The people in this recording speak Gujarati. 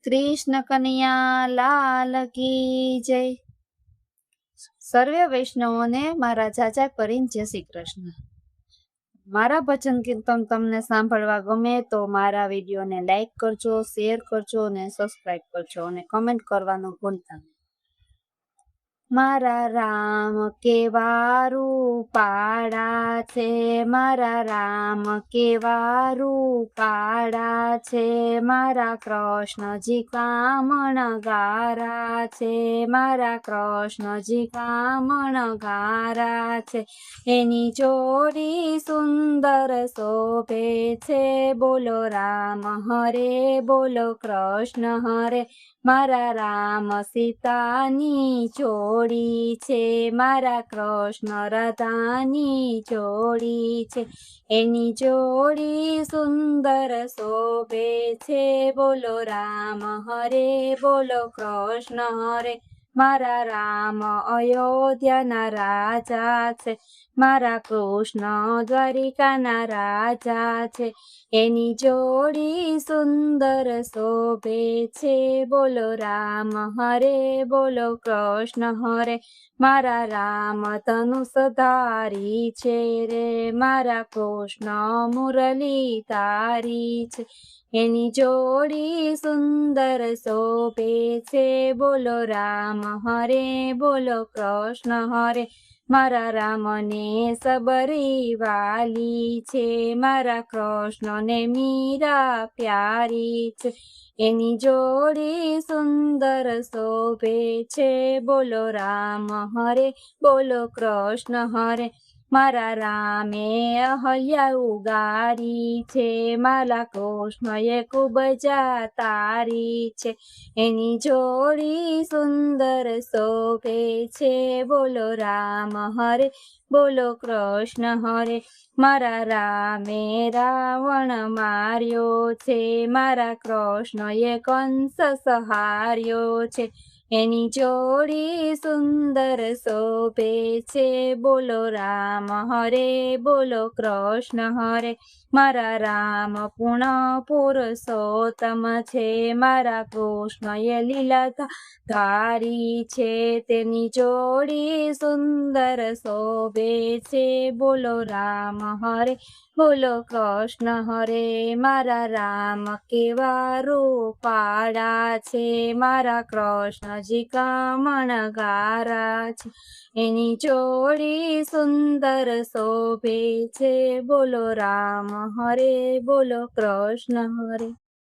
कृष्ण कन्हैया लाल की जय। સર્વે વૈષ્ણવોને મારા જાજા કરીને જય શ્રી કૃષ્ણ। મારા ભજન કીર્તન તમને સાંભળવા ગમે તો મારા વિડીયોને લાઈક કરજો, શેર કરજો અને સબસ્ક્રાઇબ કરજો અને કમેન્ટ કરવાનું ભૂલતા નહીં। મારા રામ કેવા રૂપાળા છે, મારા રામ કેવા રૂપાળા છે, મારા કૃષ્ણજી કામણગારા છે, મારા કૃષ્ણજી કામણગારા છે, એની જોડી સુંદર શોભે છે, બોલો રામ હરે બોલો કૃષ્ણ હરે, મારા રામ સીતાની જોડી છે, મારા કૃષ્ણ રાધાની જોડી છે, એની જોડી સુંદર શોભે છે, બોલો રામ હરે બોલો કૃષ્ણ હરે, મારા રામ અયોધ્યાના રાજા છે, મારા કૃષ્ણ દ્વારિકાના રાજા છે, એની જોડી સુંદર શોભે છે, બોલો રામ હરે બોલો કૃષ્ણ હરે, મારા રામ ધનુષધારી છે રે, મારા કૃષ્ણ મુરલી તારી છે, એની જોડી સુંદર શોભે છે, બોલો રામ હરે બોલો કૃષ્ણ હરે, મારા રામને સબરી વાલી છે, મારા કૃષ્ણને મીરા પ્યારી છે, એની જોડી સુંદર શોભે છે, બોલો રામ હરે બોલો કૃષ્ણ હરે, મારા રામે અહલ્યા ઉગારી છે, મારા કૃષ્ણએ ખૂબ તારી છે, એની જોડી સુંદર શોભે છે, બોલો રામ હરે બોલો કૃષ્ણ હરે, મારા રામે રાવણ માર્યો છે, મારા કૃષ્ણએ કંસ સહાર્યો છે, એની જોડી સુંદર શોભે છે, બોલો રામ હરે બોલો કૃષ્ણ હરે, મારા રામ પૂર્ણ પુરુષોત્તમ છે, મારા કૃષ્ણએ લીલા ધારી છે, તેની જોડી સુંદર શોભે છે, બોલો રામ હરે બોલો કૃષ્ણ હરે, મારા રામ કેવા રૂપાળા છે, મારા કૃષ્ણજી કામણગારા છે, એની જોડી સુંદર શોભે છે, બોલો રામ હરે બોલો કૃષ્ણ હરે।